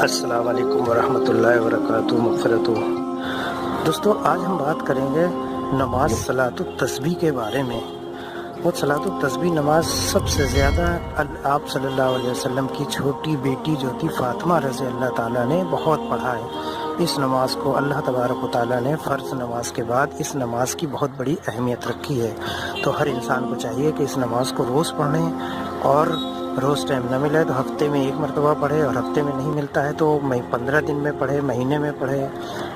السلام علیکم ورحمۃ اللہ وبرکاتہ مغفرت. دوستو آج ہم بات کریں گے نماز صلاۃ التسبیح کے بارے میں. وہ صلاۃ التسبیح نماز سب سے زیادہ آپ صلی اللہ علیہ وسلم کی چھوٹی بیٹی جو تھی فاطمہ رضی اللہ تعالیٰ نے بہت پڑھا ہے. اس نماز کو اللہ تبارک و تعالیٰ نے فرض نماز کے بعد اس نماز کی بہت بڑی اہمیت رکھی ہے. تو ہر انسان کو چاہیے کہ اس نماز کو روز پڑھیں، اور روز ٹائم نہ ملے تو ہفتے میں 1 مرتبہ پڑھے، اور ہفتے میں نہیں ملتا ہے تو 15 دن میں پڑھے، مہینے میں پڑھے،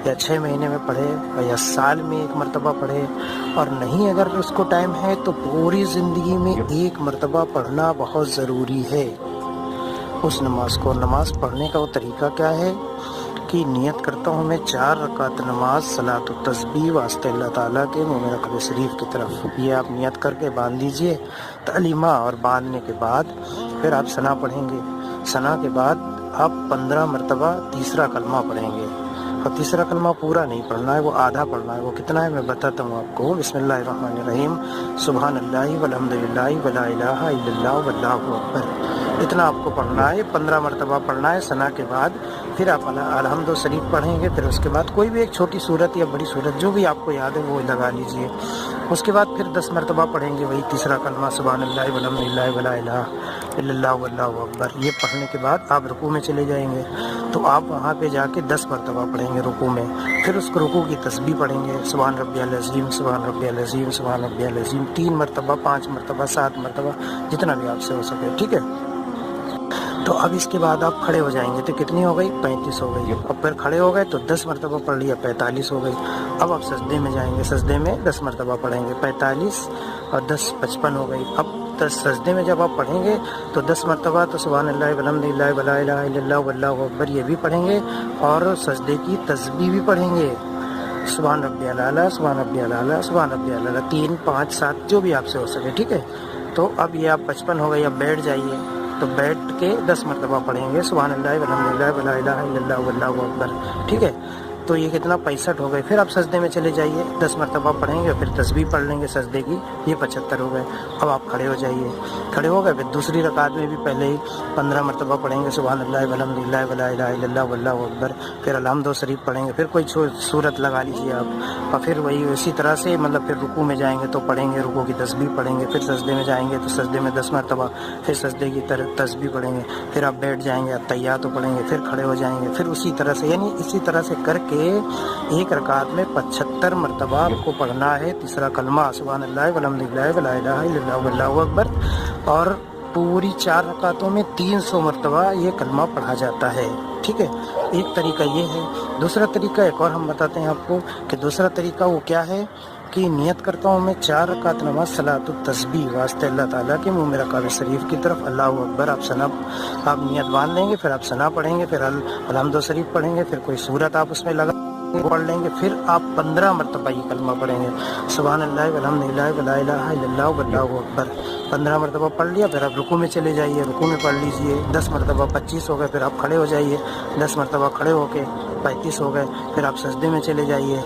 یا 6 مہینے میں پڑھے، یا سال میں 1 مرتبہ پڑھے. اور نہیں اگر اس کو ٹائم ہے تو پوری زندگی میں 1 مرتبہ پڑھنا بہت ضروری ہے اس نماز کو. نماز پڑھنے کا وہ طریقہ کیا ہے کہ نیت کرتا ہوں میں 4 رکعت نماز صلاۃ التسبیح واسطے اللہ تعالیٰ کے مومن قبر شریف کی طرف. یہ آپ نیت کر کے باندھ لیجئے تعلیمہ، اور باندھنے کے بعد پھر آپ ثنا پڑھیں گے. ثنا کے بعد آپ 15 مرتبہ تیسرا کلمہ پڑھیں گے. اور تیسرا کلمہ پورا نہیں پڑھنا ہے، وہ آدھا پڑھنا ہے. وہ کتنا ہے میں بتاتا ہوں آپ کو. بسم اللہ الرحمن الرحیم، سبحان اللہ والحمد للہ ولا الہ الا اللہ واللہ اکبر. اتنا آپ کو پڑھنا ہے، 15 مرتبہ پڑھنا ہے. ثنا کے بعد پھر آپ الحمد شریف پڑھیں گے. پھر اس کے بعد کوئی بھی ایک چھوٹی سورت یا بڑی سورت جو بھی آپ کو یاد ہے وہ لگا لیجئے. اس کے بعد پھر 10 مرتبہ پڑھیں گے وہی تیسرا کلمہ سبحان اللہ والحمد للہ ولا الہ الا اللہ واللہ اکبر. یہ پڑھنے کے بعد آپ رکوع میں چلے جائیں گے تو آپ وہاں پہ جا کے 10 مرتبہ پڑھیں گے رکوع میں. پھر اس کو رکوع کی تسبیح پڑھیں گے سبحان ربی العظیم، سبحان ربی العظیم، سبحان ربی العظیم 3 مرتبہ، 5 مرتبہ، 7 مرتبہ، جتنا بھی آپ سے ہو سکے. ٹھیک ہے. تو اب اس کے بعد آپ کھڑے ہو جائیں گے تو کتنی ہو گئی؟ 35 ہو گئی. اب پھر کھڑے ہو گئے تو 10 مرتبہ پڑھ لیا، 45 ہو گئی. اب آپ سجدے میں جائیں گے، سجدے میں 10 مرتبہ پڑھیں گے، 45 اور 10 55 ہو گئی. اب سجدے میں جب آپ پڑھیں گے تو 10 مرتبہ تو سبحان اللہ والحمد للہ ولا الہ الا اللہ واللہ اکبر یہ بھی پڑھیں گے، اور سجدے کی تسبیح بھی پڑھیں گے سبحان ربی الاعلیٰ، سبحان ربی الاعلیٰ، سبحان ربی الاعلیٰ 3 5 7 جو بھی آپ سے ہو سکے. ٹھیک ہے. تو اب یہ آپ 55 ہو گئی. اب بیٹھ جائیے تو بیٹھ کے 10 مرتبہ پڑھیں گے سبحان اللہ والحمد للہ ولا الہ الا اللہ واللہ اکبر. ٹھیک ہے. تو یہ کتنا 65 ہو گئے. پھر آپ سجدے میں چلے جائیے، 10 مرتبہ پڑھیں گے، پھر تسبیح پڑھ لیں گے سجدے کی، یہ 75 ہو گئے. اب آپ کھڑے ہو جائیے. کھڑے ہو گئے. پھر دوسری رکعت میں بھی پہلے ہی 15 مرتبہ پڑھیں گے سبحان اللہ والحمد للہ ولا الہ الا اللہ واللہ اکبر. پھر الحمد شریف پڑھیں گے. پھر کوئی سورت لگا لیجیے آپ، اور پھر وہی اسی طرح سے پھر رکوع میں جائیں گے تو پڑھیں گے، رکوع کی تسبیح پڑھیں گے. پھر سجدے میں جائیں گے تو سجدے میں 10 مرتبہ پھر سجدے کی تسبیح پڑھیں گے. پھر آپ بیٹھ جائیں گے، تحیات پڑھیں گے، پھر کھڑے ہو جائیں گے. پھر اسی طرح سے اسی طرح سے کر کے ایک رکعت میں 75 مرتبہ آپ کو پڑھنا ہے تیسرا کلمہ سبحان اللہ والحمد للہ ولا الہ الا اللہ واللہ اکبر. اور پوری 4 رکعتوں میں 300 مرتبہ یہ کلمہ پڑھا جاتا ہے. ٹھیک ہے. ایک طریقہ یہ ہے. دوسرا طریقہ ایک اور ہم بتاتے ہیں آپ کو کہ دوسرا طریقہ وہ کیا ہے کہ نیت کرتا ہوں میں 4 رکعت نماز صلاۃ التسبیح واسطے اللہ تعالیٰ کے منہ میں کعبہ شریف کی طرف اللہ اکبر. آپ نیت باندھ لیں گے، پھر آپ ثنا پڑھیں گے، پھر الحمد شریف پڑھیں گے، پھر کوئی سورت آپ اس میں لگا پڑھ لیں گے. پھر آپ 15 مرتبہ یہ کلمہ پڑھیں گے سبحان اللہ والحمد للہ ولا الہ الا اللہ واللہ اکبر. 15 مرتبہ پڑھ لیا. پھر آپ رکوع میں چلے جائیے، رکوع میں پڑھ لیجئے 10 مرتبہ. 25 ہو گئے. پھر آپ کھڑے ہو جائیے 10 مرتبہ کھڑے ہو کے 35 ہو گئے. پھر آپ سجدے میں چلے جائیے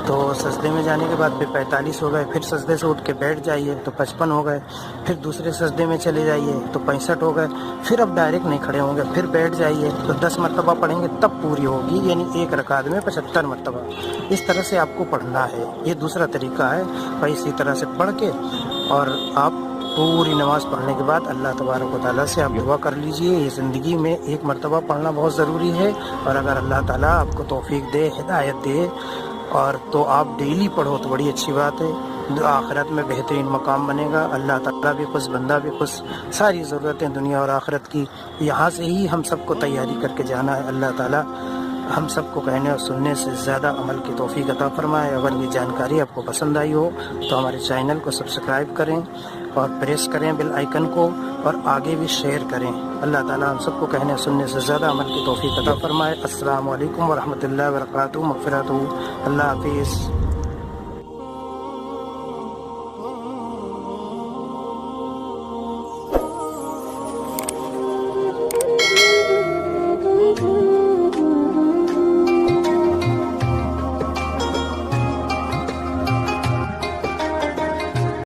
تو سجدے میں جانے کے بعد پھر 45 ہو گئے. پھر سجدے سے اٹھ کے بیٹھ جائیے تو 55 ہو گئے. پھر دوسرے سجدے میں چلے جائیے تو 65 ہو گئے. پھر اب ڈائریکٹ نہیں کھڑے ہوں گے، پھر بیٹھ جائیے تو 10 مرتبہ پڑھیں گے تب پوری ہوگی، یعنی ایک رکعت میں 75 مرتبہ. اس طرح سے آپ کو پڑھنا ہے. یہ دوسرا طریقہ ہے. اور اسی طرح سے پڑھ کے اور آپ پوری نماز پڑھنے کے بعد اللہ تبارک و تعالیٰ سے آپ دعا کر لیجئے. یہ زندگی میں 1 مرتبہ پڑھنا بہت ضروری ہے، اور اگر اللہ تعالیٰ آپ کو توفیق دے، ہدایت دے، اور تو آپ ڈیلی پڑھو تو بڑی اچھی بات ہے. آخرت میں بہترین مقام بنے گا. اللہ تعالیٰ بھی خوش، بندہ بھی خوش. ساری ضرورتیں دنیا اور آخرت کی یہاں سے ہی ہم سب کو تیاری کر کے جانا ہے. اللہ تعالیٰ ہم سب کو کہنے اور سننے سے زیادہ عمل کی توفیق عطا فرمائے. اگر یہ جانکاری آپ کو پسند آئی ہو تو ہمارے چینل کو سبسکرائب کریں اور پریس کریں بیل آئیکن کو، اور آگے بھی شیئر کریں. اللہ تعالیٰ ہم سب کو کہنے اور سننے سے زیادہ عمل کی توفیق عطا فرمائے. السلام علیکم ورحمۃ اللہ وبرکاتہ. مغفرت. اللہ حافظ.